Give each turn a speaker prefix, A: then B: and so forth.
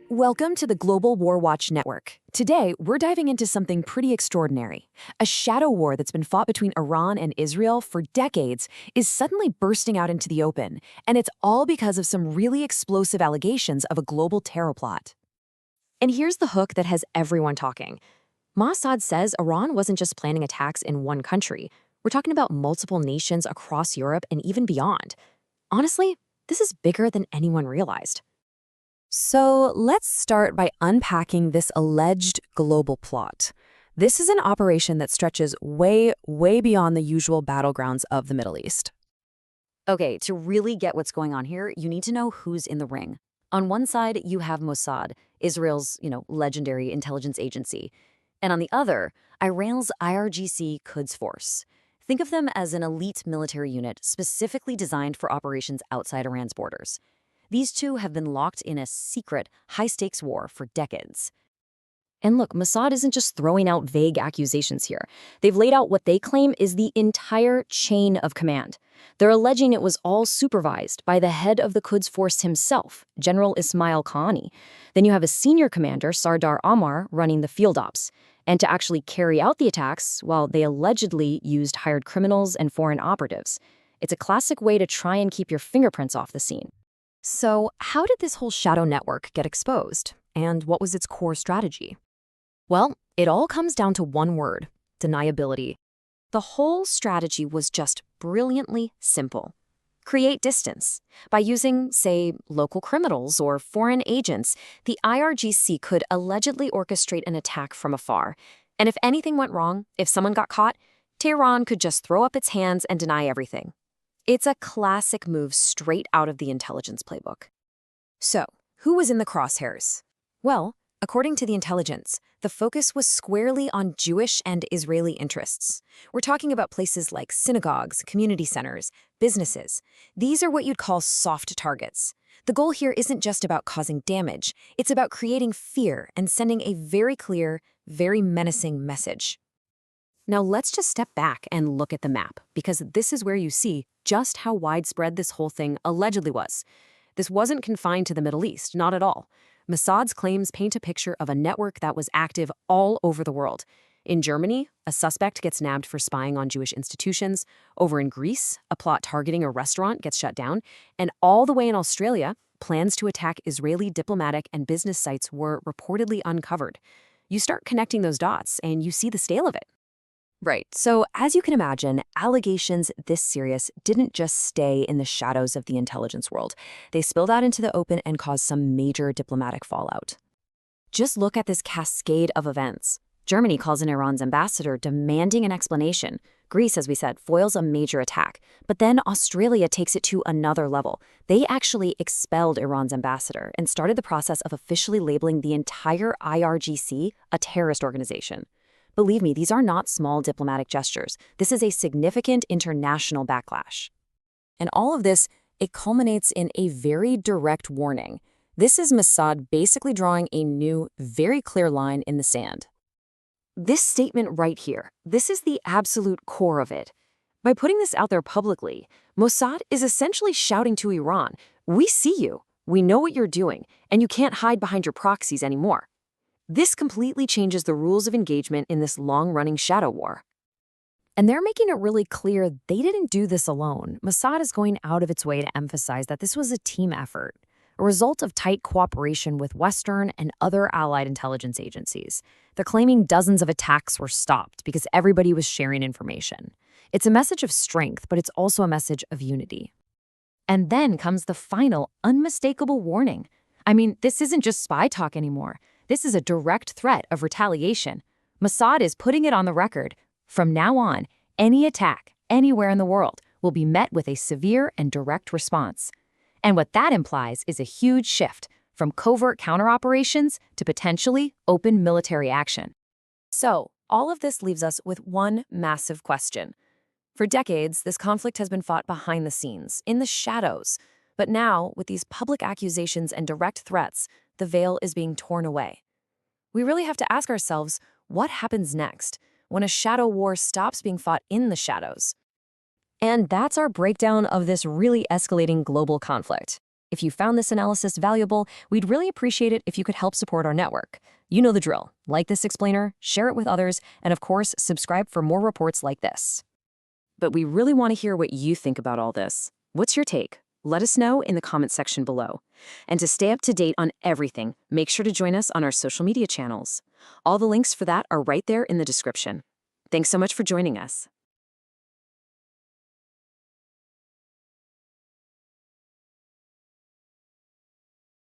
A: Welcome to the Global WarWatch Network. Today, we're diving into something pretty extraordinary. A shadow war that's been fought between Iran and Israel for decades is suddenly bursting out into the open, and it's all because of some really explosive allegations of a global terror plot. And here's the hook that has everyone talking. Mossad says Iran wasn't just planning attacks in one country. We're talking about multiple nations across Europe and even beyond. Honestly, this is bigger than anyone realized. So let's start by unpacking this alleged global plot. This is an operation that stretches way beyond the usual battlegrounds of the Middle East.
B: Okay, to really get what's going on here, you need to know who's in the ring. On one side, you have Mossad, Israel's, legendary intelligence agency. And on the other, Iran's IRGC Quds Force. Think of them as an elite military unit specifically designed for operations outside Iran's borders. These two have been locked in a secret, high-stakes war for decades. And look, Mossad isn't just throwing out vague accusations here. They've laid out what they claim is the entire chain of command. They're alleging it was all supervised by the head of the Quds Force himself, General Ismael Qaani. Then you have a senior commander, Sardar Amar, running the field ops. And to actually carry out the attacks, well, they allegedly used hired criminals and foreign operatives. It's a classic way to try and keep your fingerprints off the scene.
A: So how did this whole shadow network get exposed? And what was its core strategy? Well, it all comes down to one word: deniability. The whole strategy was just brilliantly simple. Create distance. By using, say, local criminals or foreign agents, the IRGC could allegedly orchestrate an attack from afar. And if anything went wrong, if someone got caught, Tehran could just throw up its hands and deny everything. It's a classic move straight out of the intelligence playbook. So, who was in the crosshairs? Well, according to the intelligence, the focus was squarely on Jewish and Israeli interests. We're talking about places like synagogues, community centers, businesses. These are what you'd call soft targets. The goal here isn't just about causing damage. It's about creating fear and sending a very clear, very menacing message. Now let's just step back and look at the map, because this is where you see just how widespread this whole thing allegedly was. This wasn't confined to the Middle East, not at all. Mossad's claims paint a picture of a network that was active all over the world. In Germany, a suspect gets nabbed for spying on Jewish institutions. Over in Greece, a plot targeting a restaurant gets shut down. And all the way in Australia, plans to attack Israeli diplomatic and business sites were reportedly uncovered. You start connecting those dots, and you see the scale of it. Right, so as you can imagine, allegations this serious didn't just stay in the shadows of the intelligence world. They spilled out into the open and caused some major diplomatic fallout. Just look at this cascade of events. Germany calls in Iran's ambassador demanding an explanation. Greece, as we said, foils a major attack. But then Australia takes it to another level. They actually expelled Iran's ambassador and started the process of officially labeling the entire IRGC a terrorist organization. Believe me, these are not small diplomatic gestures. This is a significant international backlash. And all of this, it culminates in a very direct warning. This is Mossad basically drawing a new, very clear line in the sand. This statement right here, this is the absolute core of it. By putting this out there publicly, Mossad is essentially shouting to Iran, "We see you, we know what you're doing, and you can't hide behind your proxies anymore." This completely changes the rules of engagement in this long-running shadow war. And they're making it really clear they didn't do this alone. Mossad is going out of its way to emphasize that this was a team effort, a result of tight cooperation with Western and other allied intelligence agencies. They're claiming dozens of attacks were stopped because everybody was sharing information. It's a message of strength, but it's also a message of unity. And then comes the final, unmistakable warning. I mean, this isn't just spy talk anymore. This is a direct threat of retaliation. Mossad is putting it on the record. From now on, any attack, anywhere in the world, will be met with a severe and direct response. And what that implies is a huge shift from covert counter-operations to potentially open military action. So, all of this leaves us with one massive question. For decades, this conflict has been fought behind the scenes, in the shadows. But now, with these public accusations and direct threats, the veil is being torn away. We really have to ask ourselves, what happens next when a shadow war stops being fought in the shadows? And that's our breakdown of this really escalating global conflict. If you found this analysis valuable, we'd really appreciate it if you could help support our network. You know the drill. Like this explainer, share it with others, and of course, subscribe for more reports like this.
B: But we really want to hear what you think about all this. What's your take? Let us know in the comments section below. And to stay up to date on everything, make sure to join us on our social media channels. All the links for that are right there in the description. Thanks so much for joining us.